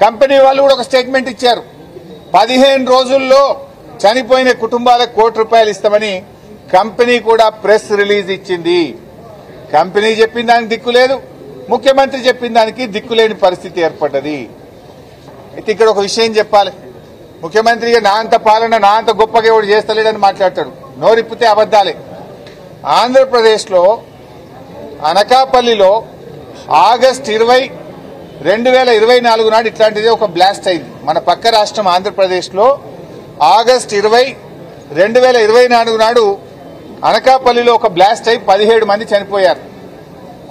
Company వాళ్ళు కూడా ఒక స్టేట్మెంట్ ఇచ్చారు. 15 రోజుల్లో చనిపోయిన కుటుంబాలకు ₹1 కోటి ఇస్తామని కంపెనీ కూడా ప్రెస్ రిలీజ్ ఇచ్చింది. కంపెనీ చెప్పిన దానికి దిక్కు లేదు, ముఖ్యమంత్రి చెప్పిన దానికి దిక్కులేని పరిస్థితి ఏర్పడ్డది. అయితే ఇక్కడ ఒక విషయం చెప్పాలి. ముఖ్యమంత్రిగా నా అంత పాలన నా అంత గొప్పగా ఎవడు చేస్తలేడని మాట్లాడతాడు. నోరిప్పితే అబద్దాలే. ఆంధ్రప్రదేశ్లో అనకాపల్లిలో ఆగస్టు 20, 2024 నాడు ఇట్లాంటిదే ఒక బ్లాస్ట్ అయింది. మన పక్క రాష్ట్రం ఆంధ్రప్రదేశ్లో ఆగస్టు 20, 2024 నాడు అనకాపల్లిలో ఒక బ్లాస్ట్ అయి 17 మంది చనిపోయారు,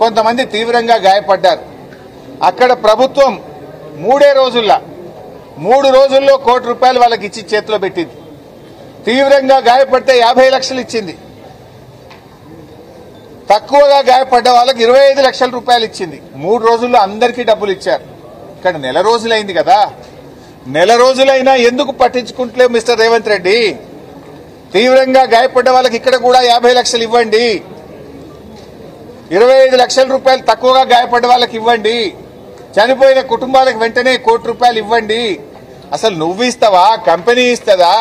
కొంతమంది తీవ్రంగా గాయపడ్డారు. అక్కడ ప్రభుత్వం 3 రోజుల్లో ₹1 కోటి వాళ్ళకి ఇచ్చి చేతిలో పెట్టింది. తీవ్రంగా గాయపడితే 50 లక్షలు ఇచ్చింది. తక్కువగా గాయపడ్డ వాళ్ళకి ₹25 లక్షలు ఇచ్చింది. 3 రోజుల్లో అందరికీ డబ్బులు ఇచ్చారు. ఇక్కడ నెల రోజులైంది కదా, నెల రోజులైనా ఎందుకు పట్టించుకుంటలేవు మిస్టర్ రేవంత్ రెడ్డి? తీవ్రంగా గాయపడ్డ వాళ్ళకి ఇక్కడ కూడా 50 లక్షలు ఇవ్వండి, ₹25 లక్షల తక్కువగా గాయపడ్డ వాళ్ళకి ఇవ్వండి, చనిపోయిన కుటుంబాలకు వెంటనే ₹1 కోటి ఇవ్వండి. అసలు నువ్వు ఇస్తావా, కంపెనీ ఇస్తుందా,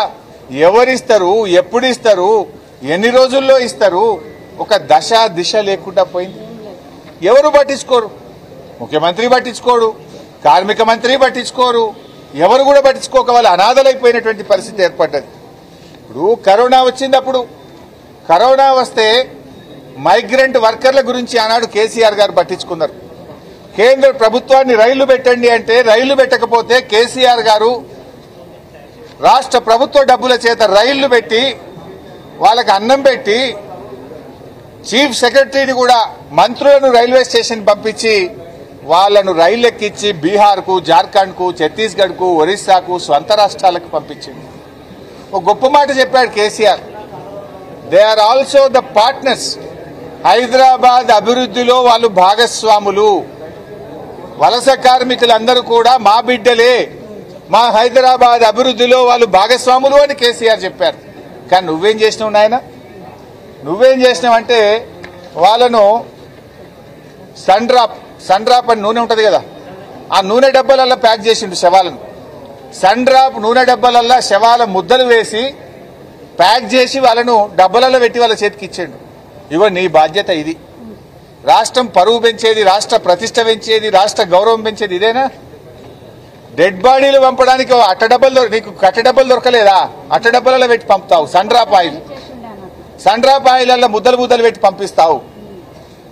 ఎవరిస్తారు, ఎప్పుడు ఇస్తారు, ఎన్ని రోజుల్లో ఇస్తారు? ఒక దశ దిశ లేకుండా పోయింది. ఎవరు పట్టించుకోరు, ముఖ్యమంత్రి పట్టించుకోడు, కార్మిక మంత్రి పట్టించుకోరు, ఎవరు కూడా పట్టించుకోక వాళ్ళు అనాథలైపోయినటువంటి పరిస్థితి ఏర్పడ్డది. ఇప్పుడు కరోనా వచ్చిందప్పుడు, కరోనా వస్తే మైగ్రెంట్ వర్కర్ల గురించి ఆనాడు కేసీఆర్ గారు పట్టించుకున్నారు. కేంద్ర ప్రభుత్వాన్ని రైళ్లు పెట్టండి అంటే రైళ్లు పెట్టకపోతే కేసీఆర్ గారు రాష్ట్ర ప్రభుత్వ డబ్బుల చేత రైళ్లు పెట్టి వాళ్ళకి అన్నం పెట్టి చీఫ్ సెక్రటరీని కూడా మంత్రులను రైల్వే స్టేషన్ పంపించి వాళ్లను రైలు ఎక్కించి బీహార్కు, జార్ఖండ్కు, ఛత్తీస్గఢ్కు, ఒరిస్సాకు, స్వంత రాష్ట్రాలకు పంపించింది. ఒక గొప్ప మాట చెప్పాడు KCR, they are also the partners, Hyderabad అభివృద్ధిలో వాళ్ళు భాగస్వాములు, వలస కార్మికులందరూ కూడా మా బిడ్డలే, మా హైదరాబాద్ అభివృద్ధిలో వాళ్ళు భాగస్వాములు అని కేసీఆర్ చెప్పారు. కానీ నువ్వేం చేసినావు నాయన? నువ్వేం చేసినావంటే వాళ్ళను సన్ డ్రాప్ అని నూనె ఉంటుంది కదా, ఆ నూనె డబ్బాలల్లో ప్యాక్ చేసిండు శవాలను. సన్ డ్రాప్ నూనె డబ్బాలల్లో శవాల ముద్దలు వేసి ప్యాక్ చేసి వాళ్ళను డబ్బాలలో పెట్టి వాళ్ళ చేతికి ఇచ్చాడు. ఇగో నీ బాధ్యత ఇది. రాష్ట్రం పరువు పెంచేది, రాష్ట్ర ప్రతిష్ట పెంచేది, రాష్ట్ర గౌరవం పెంచేది ఇదేనా? డెడ్ బాడీలు పంపడానికి నీకు కట్ట డబ్బలు దొరకలేదా? అట్ట డబ్బాలలో పెట్టి పంపుతావు. సన్ డ్రాప్ ఆయిల్ ముద్దలు పెట్టి పంపిస్తావు.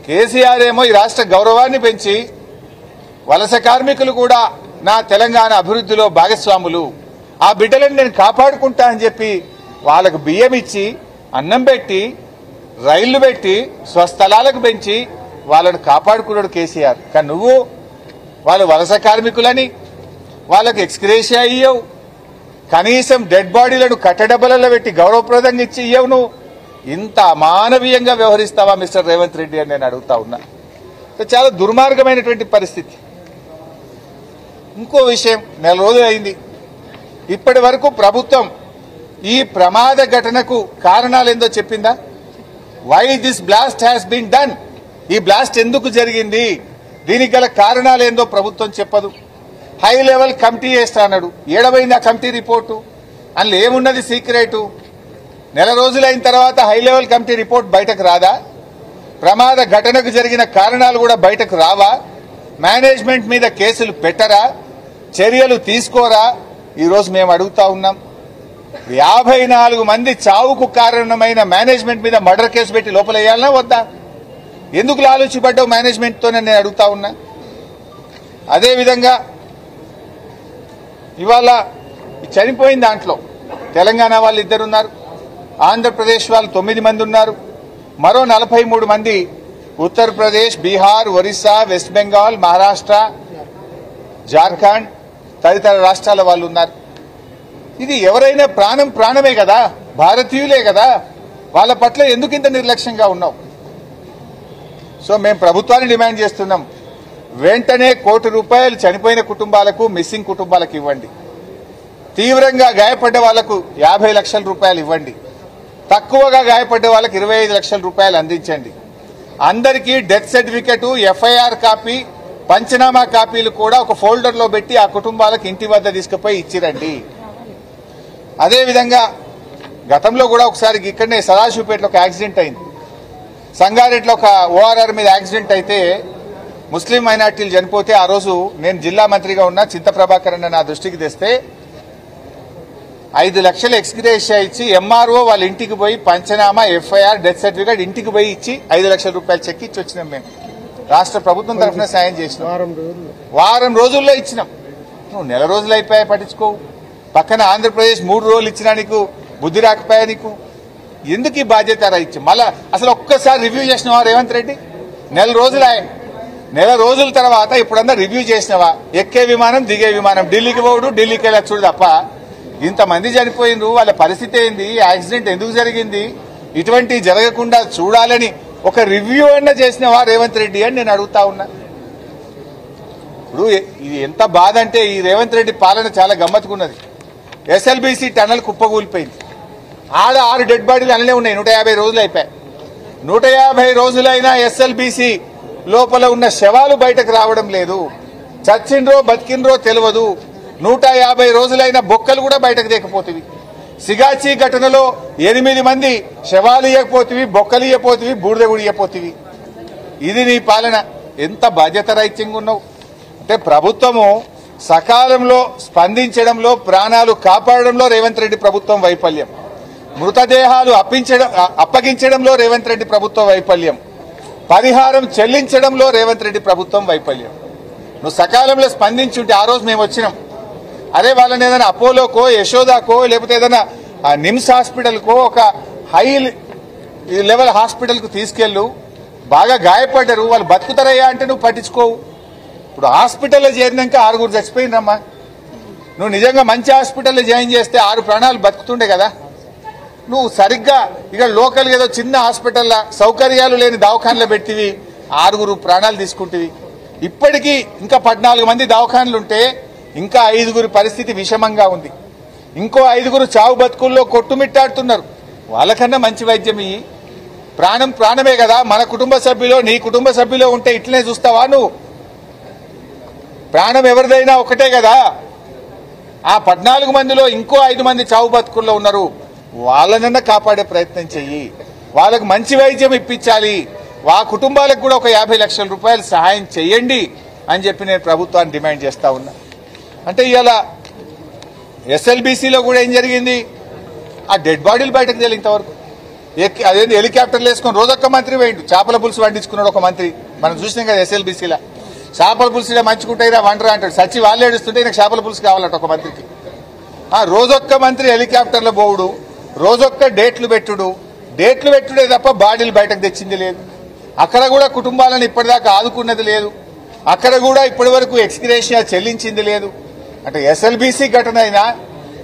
కేసీఆర్ ఏమో ఈ రాష్ట్ర గౌరవాన్ని పెంచి వలస కార్మికులు కూడా నా తెలంగాణ అభివృద్ధిలో భాగస్వాములు, ఆ బిడ్డలను నేను కాపాడుకుంటా అని చెప్పి వాళ్ళకు బియ్యం ఇచ్చి, అన్నం పెట్టి, రైళ్లు పెట్టి, స్వస్థలాలకు పెంచి వాళ్ళను కాపాడుకున్నాడు కేసీఆర్. కానీ నువ్వు వాళ్ళు వలస కార్మికులని వాళ్ళకు ఎక్స్గ్రేషియా ఇయ్యవు, కనీసం డెడ్ బాడీలను కట్టడబ్బలలో పెట్టి గౌరవప్రదంగా ఇచ్చి ఇయ్యవు. నువ్వు ఇంత అమానవీయంగా వ్యవహరిస్తావా మిస్టర్ రేవంత్ రెడ్డి అని నేను అడుగుతా ఉన్నా. చాలా దుర్మార్గమైనటువంటి పరిస్థితి. ఇంకో విషయం, నెల రోజులు అయింది, ఇప్పటి వరకు ప్రభుత్వం ఈ ప్రమాద ఘటనకు కారణాలేందో చెప్పిందా? Why this blast has been done, ఈ బ్లాస్ట్ ఎందుకు జరిగింది, దీనికి గల కారణాలేందో ప్రభుత్వం చెప్పదు. హై లెవెల్ కమిటీ వేస్తా అన్నాడు, ఏడవైంది ఆ కమిటీ రిపోర్టు? అందులో ఏమున్నది సీక్రెటు? నెల రోజులైన తర్వాత హై లెవెల్ కమిటీ రిపోర్ట్ బయటకు రాదా? ప్రమాద ఘటనకు జరిగిన కారణాలు కూడా బయటకు రావా? మేనేజ్మెంట్ మీద కేసులు పెట్టరా? చర్యలు తీసుకోరా? ఈరోజు మేము అడుగుతా ఉన్నాం. 54 మంది చావుకు కారణమైన మేనేజ్మెంట్ మీద మర్డర్ కేసు పెట్టి లోపలేయాలనా వద్దా? ఎందుకు లాలూచిపడ్డావు మేనేజ్మెంట్తోనే నేను అడుగుతా ఉన్నా. అదేవిధంగా ఇవాళ చనిపోయిన దాంట్లో తెలంగాణ వాళ్ళు 2 ఉన్నారు, ఆంధ్రప్రదేశ్ వాళ్ళు 9 మంది ఉన్నారు, మరో 43 మంది ఉత్తరప్రదేశ్, బీహార్, ఒరిస్సా, వెస్ట్ బెంగాల్, మహారాష్ట్ర, జార్ఖండ్ తదితర రాష్ట్రాల వాళ్ళు ఉన్నారు. ఇది ఎవరైనా ప్రాణం ప్రాణమే కదా, భారతీయులే కదా, వాళ్ళ పట్ల ఎందుకు ఇంత నిర్లక్ష్యంగా ఉన్నావు? సో మేము ప్రభుత్వాన్ని డిమాండ్ చేస్తున్నాం, వెంటనే ₹1 కోటి చనిపోయిన కుటుంబాలకు, మిస్సింగ్ కుటుంబాలకు ఇవ్వండి. తీవ్రంగా గాయపడ్డ వాళ్లకు ₹50 లక్షలు ఇవ్వండి. తక్కువగా గాయపడ్డ వాళ్ళకి ₹25 లక్షలు అందించండి. అందరికీ డెత్ సర్టిఫికెట్, ఎఫ్ఐఆర్ కాపీ, పంచనామా కాపీలు కూడా ఒక ఫోల్డర్లో పెట్టి ఆ కుటుంబాలకు ఇంటి వద్ద తీసుకుపోయి ఇచ్చిరండి. అదేవిధంగా గతంలో కూడా ఒకసారి ఇక్కడనే సదాశివపేటలో ఒక యాక్సిడెంట్ అయింది. సంగారెడ్డిలో ఒక ఓఆర్ఆర్ మీద యాక్సిడెంట్ అయితే ముస్లిం మైనార్టీలు చనిపోతే ఆ రోజు నేను జిల్లా మంత్రిగా ఉన్న చింత ప్రభాకర్ అన్న నా దృష్టికి తెస్తే 5 లక్షలు ఎక్స్గ్రేషియా ఇచ్చి ఎంఆర్ఓ వాళ్ళ ఇంటికి పోయి పంచనామా ఎఫ్ఐఆర్ డెత్ సర్టిఫికేట్ ఇంటికి పోయి ఇచ్చి 5 లక్షల రూపాయలు చెక్ ఇచ్చి వచ్చినాం. మేము రాష్ట్ర ప్రభుత్వం తరఫున సాయం చేసినాం. వారం రోజుల్లో ఇచ్చినాం. నువ్వు నెల రోజులు అయిపోయా పట్టించుకోవు. పక్కన ఆంధ్రప్రదేశ్ 3 రోజులు ఇచ్చినా నీకు బుద్ధి రాకపోయా నీకు? ఎందుకు ఈ బాధ్యత రాయిచ్చి మళ్ళా అసలు ఒక్కసారి రివ్యూ చేసినవా రేవంత్ రెడ్డి? నెల రోజుల తర్వాత ఇప్పుడన్నా రివ్యూ చేసినవా? ఎక్కే విమానం దిగే విమానం ఢిల్లీకి పోడు, ఢిల్లీకి వెళ్ళొచ్చుడు తప్ప ఇంతమంది చనిపోయిండ్రు, వాళ్ళ పరిస్థితి ఏంది, యాక్సిడెంట్ ఎందుకు జరిగింది, ఇటువంటి జరగకుండా చూడాలని ఒక రివ్యూ అన్నా చేసినవా రేవంత్ రెడ్డి అని నేను అడుగుతా ఉన్నా. ఇప్పుడు ఇది ఎంత బాధ అంటే ఈ రేవంత్ రెడ్డి పాలన చాలా గమ్మత్తుకున్నది. SLBC tunnel కుప్పకూలిపోయింది. ఆడ 6 డెడ్ బాడీలు అలానే ఉన్నాయి. 150 రోజులు అయిపోయాయి. 150 రోజులైనా ఎస్ఎల్బీసీ లోపల ఉన్న శవాలు బయటకు రావడం లేదు. చచ్చిండ్రో బతికిండ్రో తెలియదు. 150 రోజులైన బొక్కలు కూడా బయటకు దేకపోతుంది. సిగాచి ఘటనలో 8 మంది శవాలు ఇవ్వకపోతివి, బొక్కలు ఇవ్వపోతివి, బూడిద కూడా ఇవ్వపోతివి. ఇది నీ పాలన. ఎంత బాధ్యత రహితంగా ఉన్నావు అంటే ప్రభుత్వము సకాలంలో స్పందించడంలో, ప్రాణాలు కాపాడడంలో రేవంత్ రెడ్డి ప్రభుత్వం వైఫల్యం, మృతదేహాలు అప్పగించడంలో రేవంత్ రెడ్డి ప్రభుత్వం వైఫల్యం, పరిహారం చెల్లించడంలో రేవంత్ రెడ్డి ప్రభుత్వం వైఫల్యం. నువ్వు సకాలంలో స్పందించుంటే ఆ రోజు మేము వచ్చినాం. అరే వాళ్ళని ఏదైనా అపోలోకో, యశోదాకో, లేకపోతే ఏదైనా నిమ్స్ హాస్పిటల్కో, ఒక హై లెవెల్ హాస్పిటల్కు తీసుకెళ్ళు. బాగా గాయపడ్డారు, వాళ్ళు బతుకుతారయ్యా అంటే నువ్వు పట్టించుకోవు. ఇప్పుడు హాస్పిటల్లో చేరినాక 6 చచ్చిపోయినరమ్మా. నువ్వు నిజంగా మంచి హాస్పిటల్లో జాయిన్ చేస్తే 6 ప్రాణాలు బతుకుతుండే కదా. నువ్వు సరిగ్గా ఇక్కడ లోకల్ ఏదో చిన్న హాస్పిటల్లో సౌకర్యాలు లేని దవాఖానలో పెట్టివి, 6 ప్రాణాలు తీసుకుంటేవి. ఇప్పటికీ ఇంకా 14 మంది దవాఖానలుంటే ఇంకా 5 పరిస్థితి విషమంగా ఉంది. ఇంకో 5 చావు బతుకుల్లో కొట్టుమిట్టాడుతున్నారు. వాళ్ళకన్నా మంచి వైద్యం ఇయ్యి. ప్రాణం ప్రాణమే కదా. మన కుటుంబ సభ్యులో, నీ కుటుంబ సభ్యులో ఉంటే ఇట్లనే చూస్తావా నువ్వు? ప్రాణం ఎవరిదైనా ఒకటే కదా. ఆ 14 మందిలో ఇంకో 5 మంది చావు బతుకుల్లో ఉన్నారు. వాళ్ళనన్నా కాపాడే ప్రయత్నం చెయ్యి. వాళ్ళకు మంచి వైద్యం ఇప్పించాలి. ఆ కుటుంబాలకు కూడా ఒక 50 లక్షల రూపాయలు సహాయం చేయండి అని చెప్పి నేను ప్రభుత్వాన్ని డిమాండ్ చేస్తా ఉన్నా. అంటే ఇవాళ ఎస్ఎల్బీసీలో కూడా ఏం జరిగింది? ఆ డెడ్ బాడీలు బయటకు తెలియదు ఇంతవరకు. అదేంటి హెలికాప్టర్లు వేసుకొని రోజొక్క మంత్రి పోయిండు. చేపల పులుసు వండించుకున్నాడు ఒక మంత్రి. మనం చూసినాం కదా ఎస్ఎల్బీసీలో. చేపల పులుసు మంచుకుంటాయిరా వంటరా అంటాడు. సచ్చి వాళ్ళు ఏడుస్తుంటే నాకు చేపల పులుసు కావాలట ఒక మంత్రికి. రోజొక్క మంత్రి హెలికాప్టర్లో పోవుడు, రోజొక్క డేట్లు పెట్టుడే తప్ప బాడీలు బయటకు తెచ్చింది లేదు. అక్కడ కూడా కుటుంబాలను ఇప్పటిదాకా ఆదుకున్నది లేదు. అక్కడ కూడా ఇప్పటి వరకు ఎక్స్గ్రేషియా చెల్లించింది లేదు. అంటే ఎస్ఎల్బీసీ ఘటన అయినా,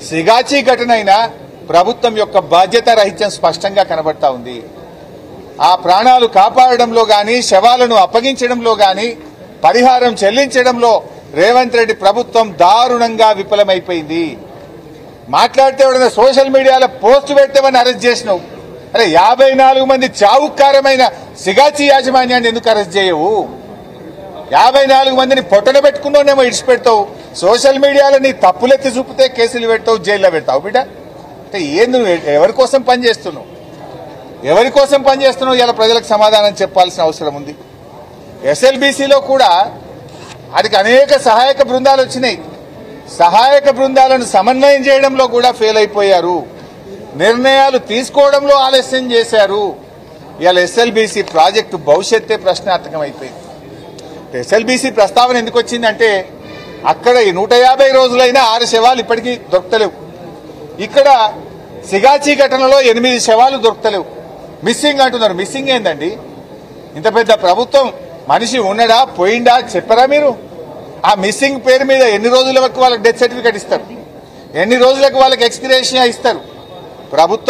సిగాచి ఘటన అయినా ప్రభుత్వం యొక్క బాధ్యత రహిత్యం స్పష్టంగా కనబడతా ఉంది. ఆ ప్రాణాలు కాపాడడంలో గాని, శవాలను అప్పగించడంలో గాని, పరిహారం చెల్లించడంలో రేవంత్ రెడ్డి ప్రభుత్వం దారుణంగా విఫలమైపోయింది. మాట్లాడితే ఎవరైనా సోషల్ మీడియాలో పోస్ట్ పెడితే అరెస్ట్ చేసినావు. అరే 54 మంది చావుకారమైన సిగాచి యాజమాన్యాన్ని ఎందుకు అరెస్ట్ చేయవు? 54 మందిని పొట్టన పెట్టుకున్నానేమో ఇడిచిపెడతావు. సోషల్ మీడియాలో నీ తప్పులెత్తి చూపితే కేసులు పెడతావు, జైల్లో పెడతావు. బిడ్డ అంటే ఏంది? ఎవరి కోసం పనిచేస్తున్నావు? ఇలా ప్రజలకు సమాధానం చెప్పాల్సిన అవసరం ఉంది. ఎస్ఎల్బీసీలో కూడా వారికి అనేక సహాయక బృందాలు వచ్చినాయి. సహాయక బృందాలను సమన్వయం చేయడంలో కూడా ఫెయిల్ అయిపోయారు. నిర్ణయాలు తీసుకోవడంలో ఆలస్యం చేశారు. ఇవాళ ఎస్ఎల్బీసీ ప్రాజెక్టు భవిష్యత్తే ప్రశ్నార్థకం అయిపోయింది. ఎస్ఎల్బీసీ ప్రస్తావన ఎందుకు వచ్చిందంటే అక్కడ 150 రోజులైనా 6 శవాలు ఇప్పటికీ దొరకలేవు. ఇక్కడ సిగాచి ఘటనలో 8 శవాలు దొరకలేవు. మిస్సింగ్ అంటున్నారు. మిస్సింగ్ ఏందండి? ఇంత పెద్ద ప్రభుత్వం మనిషి ఉన్నడా పోయిండా చెప్పరా మీరు? ఆ మిస్సింగ్ పేరు మీద ఎన్ని రోజుల వరకు వాళ్ళకి డెత్ సర్టిఫికేట్ ఇస్తారు? ఎన్ని రోజులకు వాళ్ళకి ఎక్స్గ్రేషియా ఇస్తారు? ప్రభుత్వం